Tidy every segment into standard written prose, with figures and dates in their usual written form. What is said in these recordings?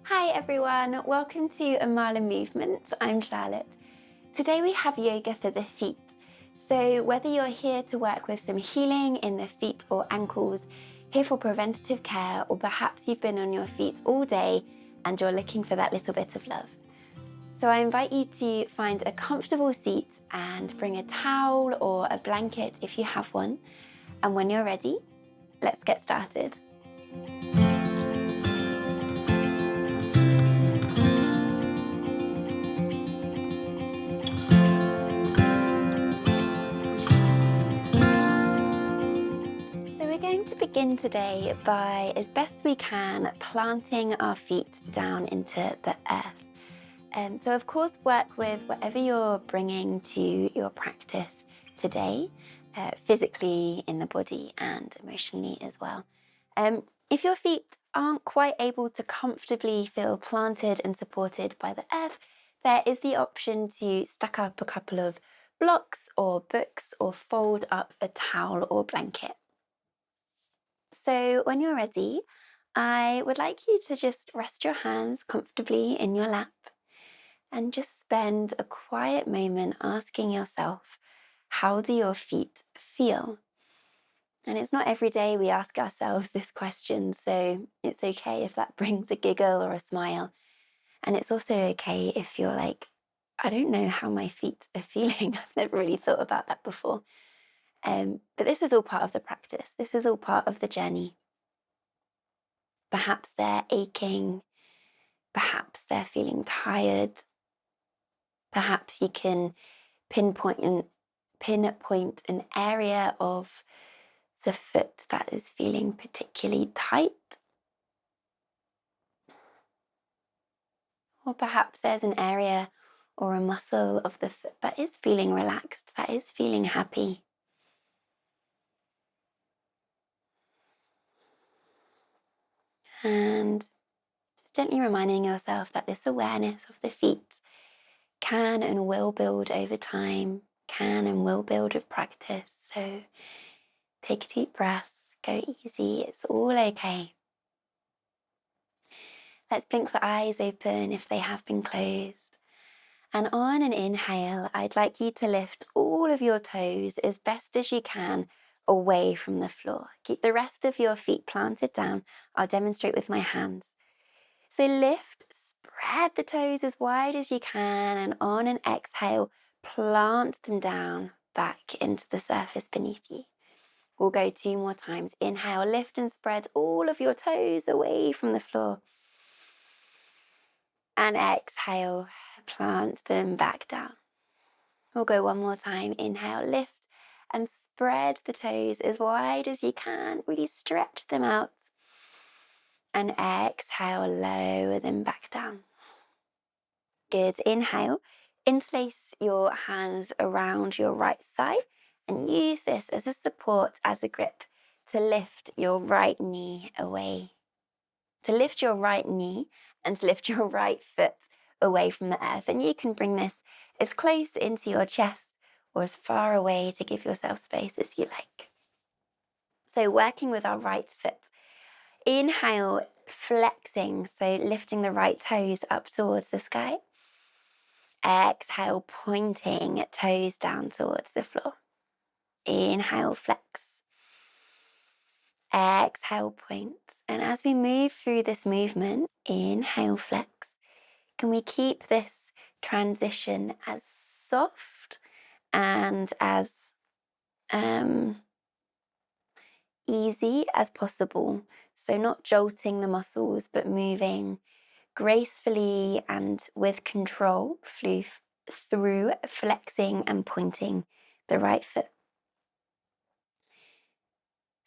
Hi everyone, welcome to Amala Movement. I'm Charlotte. Today we have yoga for the feet. So whether you're here to work with some healing in the feet or ankles, here for preventative care, or perhaps you've been on your feet all day and you're looking for that little bit of love. So I invite you to find a comfortable seat and bring a towel or a blanket if you have one. And when you're ready, let's get started. So we're going to begin today by, as best we can, planting our feet down into the earth. So of course, work with whatever you're bringing to your practice today, physically in the body and emotionally as well. If your feet aren't quite able to comfortably feel planted and supported by the earth, there is the option to stack up a couple of blocks or books or fold up a towel or blanket. So when you're ready, I would like you to just rest your hands comfortably in your lap and just spend a quiet moment asking yourself, how do your feet feel? And it's not every day we ask ourselves this question, so it's okay if that brings a giggle or a smile. And it's also okay if you're like, I don't know how my feet are feeling. I've never really thought about that before. But this is all part of the practice. This is all part of the journey. Perhaps they're aching, perhaps they're feeling tired, perhaps you can pinpoint an area of the foot that is feeling particularly tight. Or perhaps there's an area or a muscle of the foot that is feeling relaxed, that is feeling happy. And just gently reminding yourself that this awareness of the feet can and will build over time, can and will build with practice. So take a deep breath, go easy, it's all okay. Let's blink the eyes open if they have been closed. And on an inhale, I'd like you to lift all of your toes as best as you can away from the floor. Keep the rest of your feet planted down. I'll demonstrate with my hands. So lift, spread the toes as wide as you can, and on an exhale, plant them down back into the surface beneath you. We'll go 2 more times. Inhale, lift and spread all of your toes away from the floor. And exhale, plant them back down. We'll go 1 more time. Inhale, lift and spread the toes as wide as you can. Really stretch them out. And exhale, lower them back down. Good. Inhale, interlace your hands around your right thigh and use this as a support, as a grip to lift your right knee away. To lift your right knee and to lift your right foot away from the earth. And you can bring this as close into your chest or as far away to give yourself space as you like. So working with our right foot. Inhale, flexing, so lifting the right toes up towards the sky. Exhale, pointing toes down towards the floor. Inhale, flex. Exhale, point. And as we move through this movement, inhale, flex. Can we keep this transition as soft and as easy as possible? So not jolting the muscles, but moving gracefully and with control through flexing and pointing the right foot.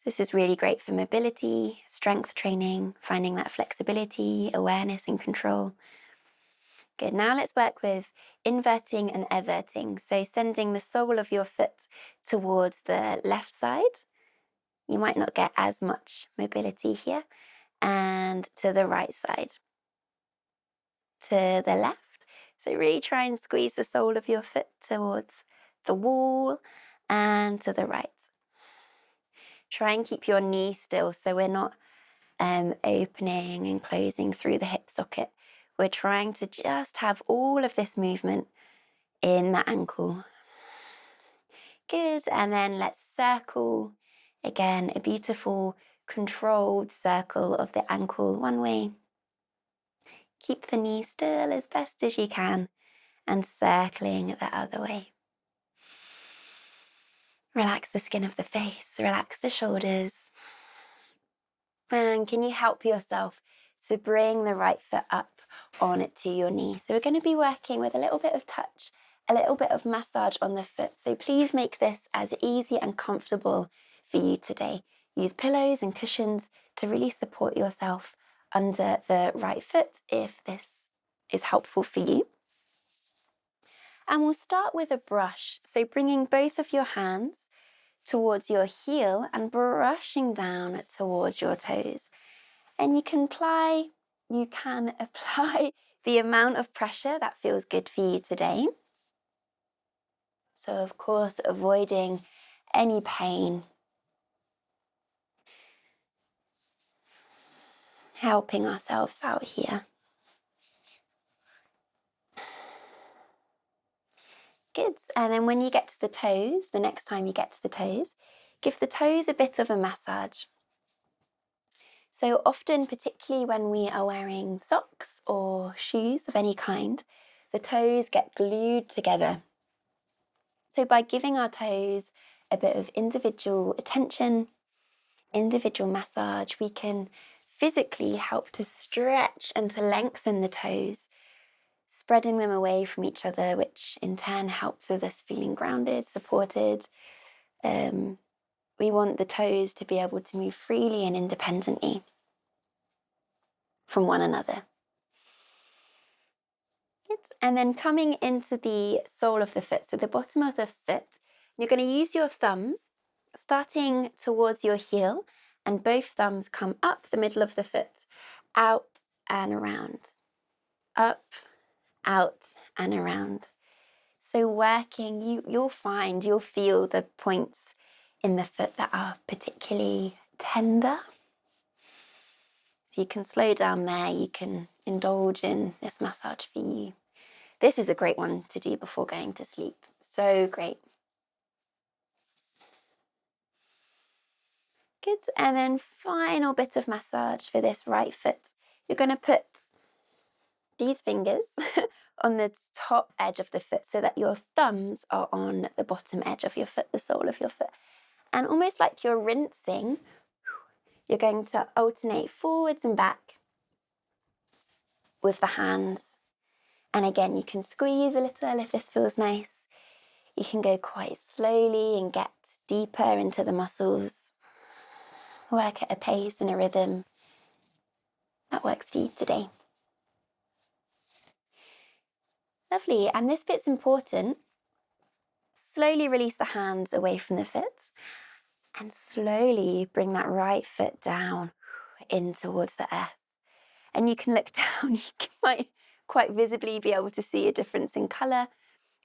This is really great for mobility, strength training, finding that flexibility, awareness and control. Good, now let's work with inverting and everting. So sending the sole of your foot towards the left side. You might not get as much mobility here. And to the right side. To the left. So really try and squeeze the sole of your foot towards the wall and to the right. Try and keep your knee still so we're not opening and closing through the hip socket. We're trying to just have all of this movement in the ankle. Good, and then let's circle. Again, a beautiful controlled circle of the ankle one way. Keep the knee still as best as you can and circling the other way. Relax the skin of the face, relax the shoulders. And can you help yourself to bring the right foot up on to your knee? So we're going to be working with a little bit of touch, a little bit of massage on the foot. So please make this as easy and comfortable for you today. Use pillows and cushions to really support yourself under the right foot if this is helpful for you. And we'll start with a brush. So bringing both of your hands towards your heel and brushing down towards your toes. And you can apply the amount of pressure that feels good for you today. So of course, avoiding any pain. Helping ourselves out here. Good. And then when you get to the toes, the next time you get to the toes, give the toes a bit of a massage. So often, particularly when we are wearing socks or shoes of any kind, the toes get glued together. So by giving our toes a bit of individual attention, individual massage, we can physically help to stretch and to lengthen the toes, spreading them away from each other, which in turn helps with us feeling grounded, supported. We want the toes to be able to move freely and independently from one another. And then coming into the sole of the foot, so the bottom of the foot, you're going to use your thumbs, starting towards your heel, and both thumbs come up the middle of the foot, out and around. Up, out and around. So working, you'll feel the points in the foot that are particularly tender. So you can slow down there, you can indulge in this massage for you. This is a great one to do before going to sleep. So great. Good. And then final bit of massage for this right foot. You're going to put these fingers on the top edge of the foot so that your thumbs are on the bottom edge of your foot, the sole of your foot. And almost like you're rinsing, you're going to alternate forwards and back with the hands. And again, you can squeeze a little if this feels nice. You can go quite slowly and get deeper into the muscles. Work at a pace and a rhythm that works for you today. Lovely, and this bit's important. Slowly release the hands away from the foot and slowly bring that right foot down in towards the earth. And you can look down, you might quite visibly be able to see a difference in colour.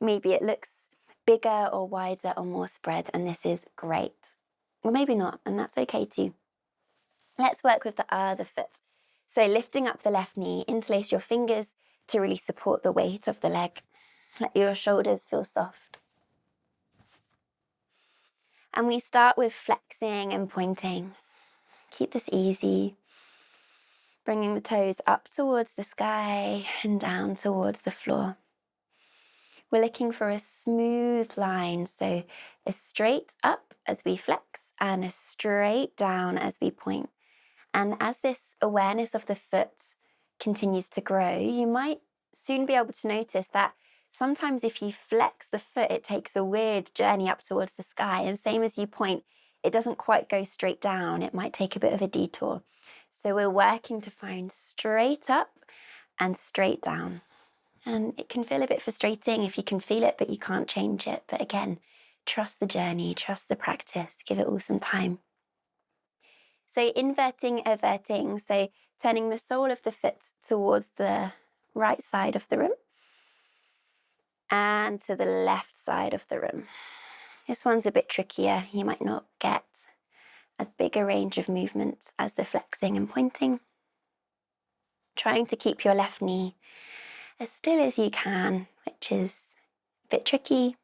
Maybe it looks bigger or wider or more spread, and this is great. Or maybe not, and that's okay too. Let's work with the other foot. So lifting up the left knee, interlace your fingers to really support the weight of the leg. Let your shoulders feel soft. And we start with flexing and pointing. Keep this easy. Bringing the toes up towards the sky and down towards the floor. We're looking for a smooth line, so a straight up as we flex and a straight down as we point. And as this awareness of the foot continues to grow, you might soon be able to notice that sometimes if you flex the foot, it takes a weird journey up towards the sky. And same as you point, it doesn't quite go straight down. It might take a bit of a detour. So we're working to find straight up and straight down. And it can feel a bit frustrating if you can feel it, but you can't change it. But again, trust the journey, trust the practice, give it all some time. So inverting, everting, so turning the sole of the foot towards the right side of the room and to the left side of the room. This one's a bit trickier. You might not get as big a range of movements as the flexing and pointing. Trying to keep your left knee as still as you can, which is a bit tricky.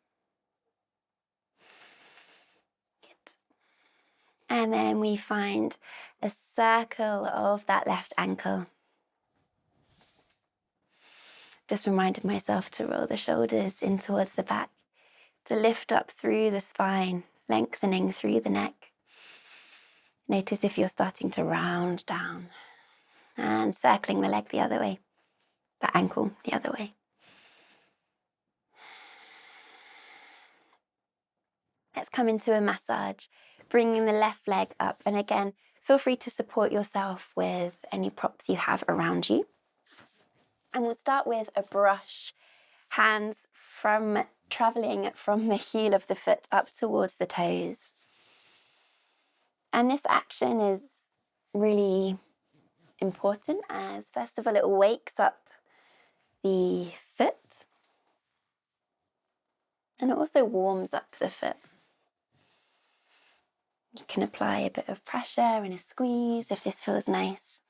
Good. And then we find a circle of that left ankle. Just reminded myself to roll the shoulders in towards the back, to lift up through the spine, lengthening through the neck. Notice if you're starting to round down and circling the leg the other way, the ankle the other way. Let's come into a massage, bringing the left leg up. And again, feel free to support yourself with any props you have around you. And we'll start with a brush, hands traveling from the heel of the foot up towards the toes. And this action is really important as, first of all, it wakes up the foot and it also warms up the foot. You can apply a bit of pressure and a squeeze if this feels nice.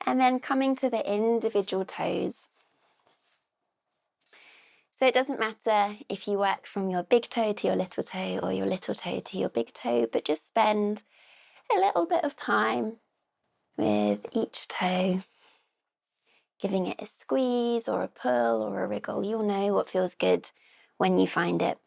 And then coming to the individual toes. So it doesn't matter if you work from your big toe to your little toe or your little toe to your big toe, but just spend a little bit of time with each toe, giving it a squeeze or a pull or a wriggle. You'll know what feels good when you find it.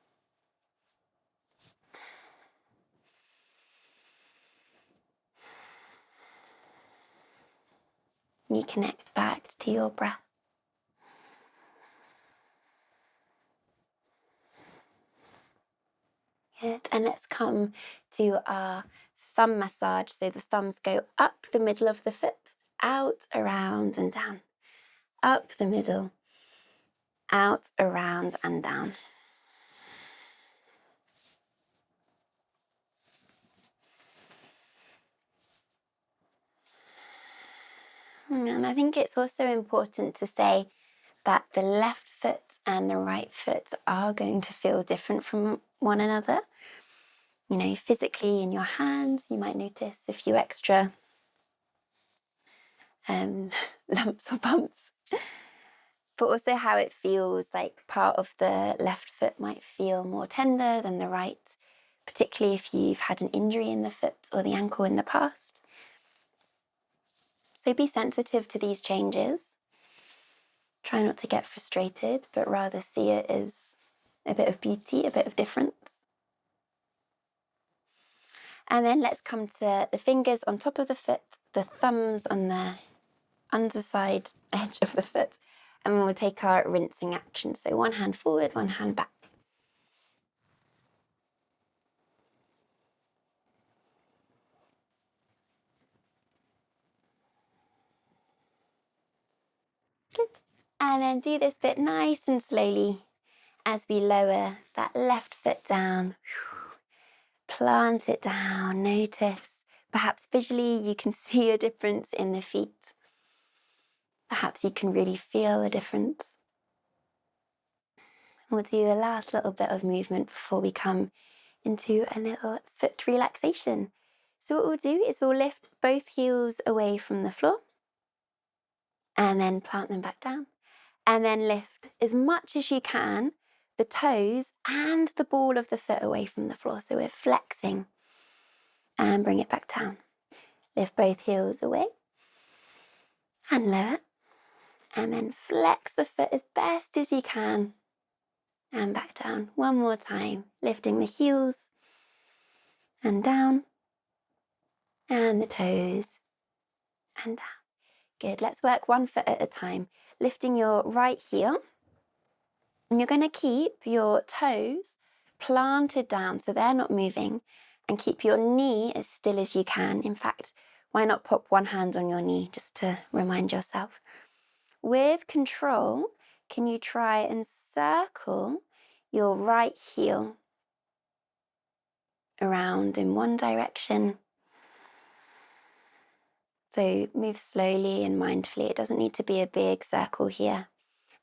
You connect back to your breath. Good. And let's come to our thumb massage. So the thumbs go up the middle of the foot, out, around and down. Up the middle, out, around and down. And I think it's also important to say that the left foot and the right foot are going to feel different from one another. You know, physically in your hands, you might notice a few extra lumps or bumps, but also how it feels, like part of the left foot might feel more tender than the right, particularly if you've had an injury in the foot or the ankle in the past. So be sensitive to these changes. Try not to get frustrated, but rather see it as a bit of beauty, a bit of difference. And then let's come to the fingers on top of the foot, the thumbs on the underside edge of the foot, and we'll take our rinsing action. So one hand forward, one hand back. Good. And then do this bit nice and slowly as we lower that left foot down. Plant it down, notice. Perhaps visually you can see a difference in the feet. Perhaps you can really feel a difference. We'll do a last little bit of movement before we come into a little foot relaxation. So what we'll do is we'll lift both heels away from the floor and then plant them back down. And then lift as much as you can the toes and the ball of the foot away from the floor. So we're flexing and bring it back down. Lift both heels away and lower. And then flex the foot as best as you can and back down. One more time, lifting the heels and down and the toes and down. Good, let's work one foot at a time. Lifting your right heel, and you're going to keep your toes planted down so they're not moving, and keep your knee as still as you can. In fact, why not pop one hand on your knee just to remind yourself? With control, can you try and circle your right heel around in one direction? So move slowly and mindfully. It doesn't need to be a big circle here.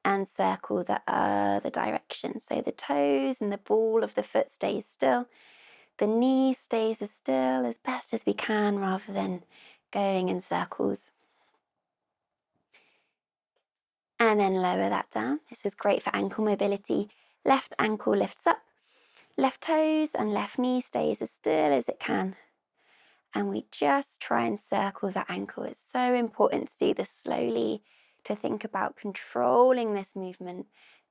and circle the other direction. So the toes and the ball of the foot stays still. The knee stays as still as best as we can rather than going in circles. And then lower that down. This is great for ankle mobility. Left ankle lifts up. Left toes and left knee stays as still as it can. And we just try and circle that ankle. It's so important to do this slowly, to think about controlling this movement,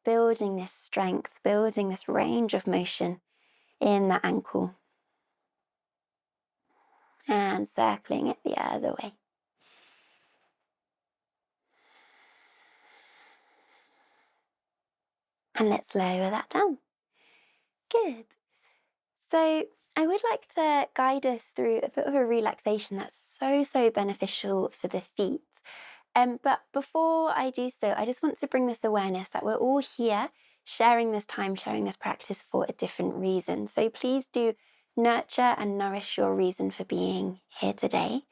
building this strength, building this range of motion in the ankle. And circling it the other way. And let's lower that down. Good. So I would like to guide us through a bit of a relaxation that's so beneficial for the feet. But before I do so, I just want to bring this awareness that we're all here sharing this time, sharing this practice for a different reason. So please do nurture and nourish your reason for being here today.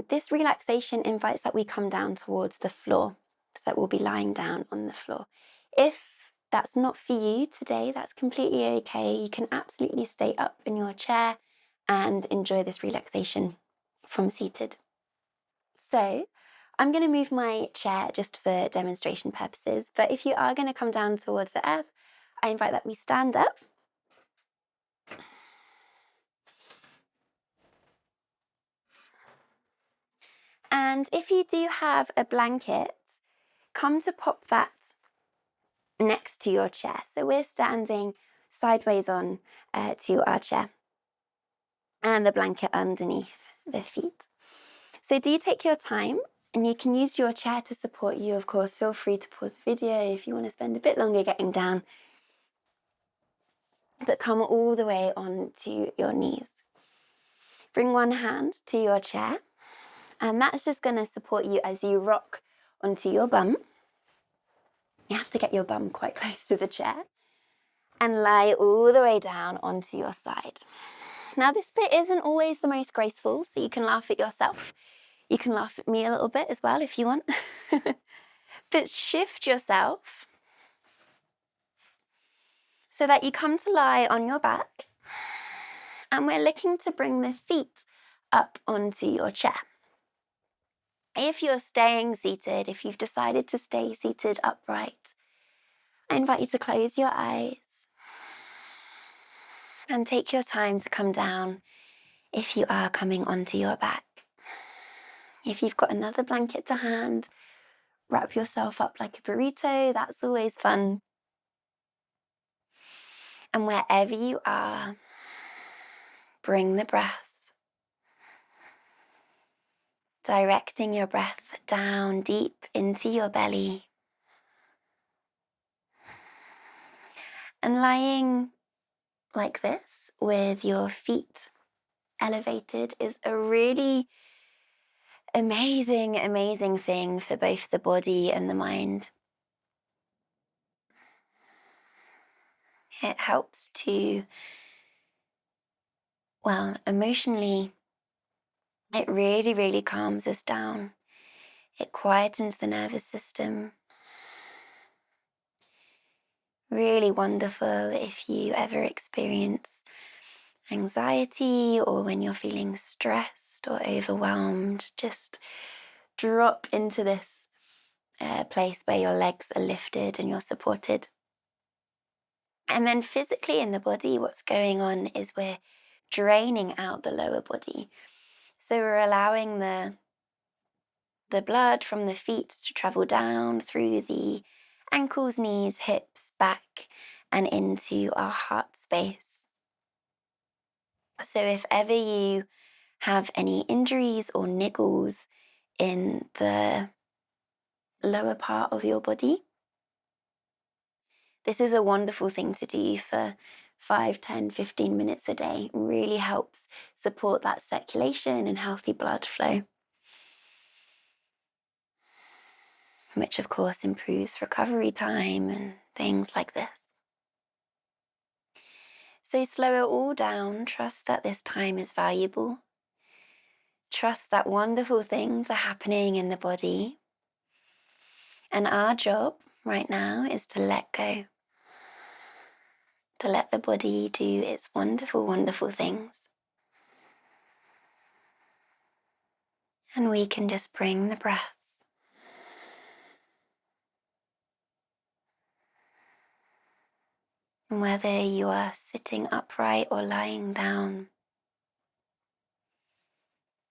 This relaxation invites that we come down towards the floor, so that we'll be lying down on the floor. If that's not for you today, that's completely okay. You can absolutely stay up in your chair and enjoy this relaxation from seated. So I'm going to move my chair just for demonstration purposes, but if you are going to come down towards the earth, I invite that we stand up. And if you do have a blanket, come to pop that next to your chair. So we're standing sideways on to our chair and the blanket underneath the feet. So do take your time, and you can use your chair to support you. Of course, feel free to pause the video if you want to spend a bit longer getting down, but come all the way onto your knees. Bring one hand to your chair, and that's just going to support you as you rock onto your bum. You have to get your bum quite close to the chair and lie all the way down onto your side. Now, this bit isn't always the most graceful, so you can laugh at yourself. You can laugh at me a little bit as well if you want. But shift yourself so that you come to lie on your back, and we're looking to bring the feet up onto your chair. If you're staying seated, if you've decided to stay seated upright, I invite you to close your eyes and take your time to come down if you are coming onto your back. If you've got another blanket to hand, wrap yourself up like a burrito, that's always fun. And wherever you are, bring the breath, directing your breath down deep into your belly. And lying like this with your feet elevated is a really amazing thing for both the body and the mind. It helps to, emotionally, it really calms us down. It quietens the nervous system. Really wonderful if you ever experience anxiety or when you're feeling stressed or overwhelmed. Just drop into this place where your legs are lifted and you're supported. And then physically in the body, what's going on is we're draining out the lower body. So we're allowing the blood from the feet to travel down through the ankles, knees, hips, back, and into our heart space. So if ever you have any injuries or niggles in the lower part of your body, this is a wonderful thing to do for 5, 10, 15 minutes a day. It really helps support that circulation and healthy blood flow, which of course improves recovery time and things like this. So slow it all down. Trust that this time is valuable. Trust that wonderful things are happening in the body. And our job right now is to let go, to let the body do its wonderful, wonderful things. And we can just bring the breath and whether you are sitting upright or lying down,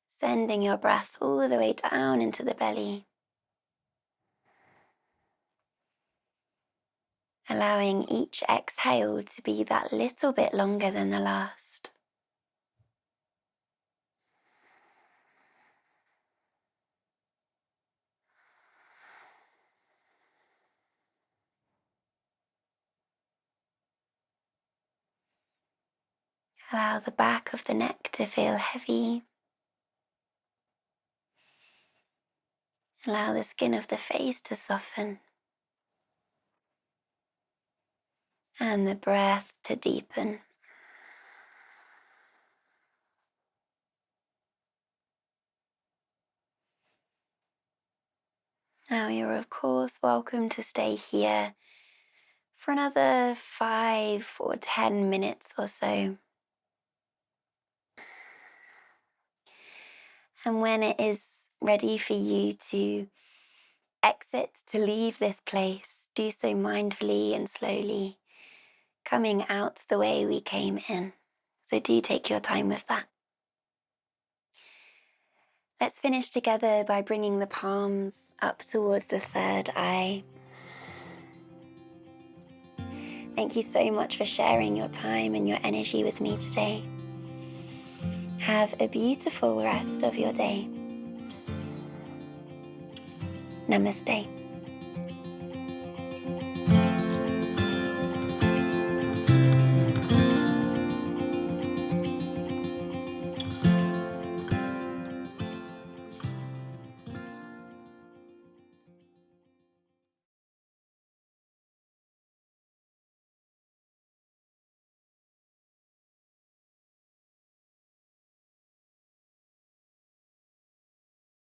sending your breath all the way down into the belly, allowing each exhale to be that little bit longer than the last. Allow the back of the neck to feel heavy. Allow the skin of the face to soften. And the breath to deepen. Now you're of course welcome to stay here for another 5 or 10 minutes or so. And when it is ready for you to exit, to leave this place, do so mindfully and slowly, coming out the way we came in. So do take your time with that. Let's finish together by bringing the palms up towards the third eye. Thank you so much for sharing your time and your energy with me today. Have a beautiful rest of your day. Namaste.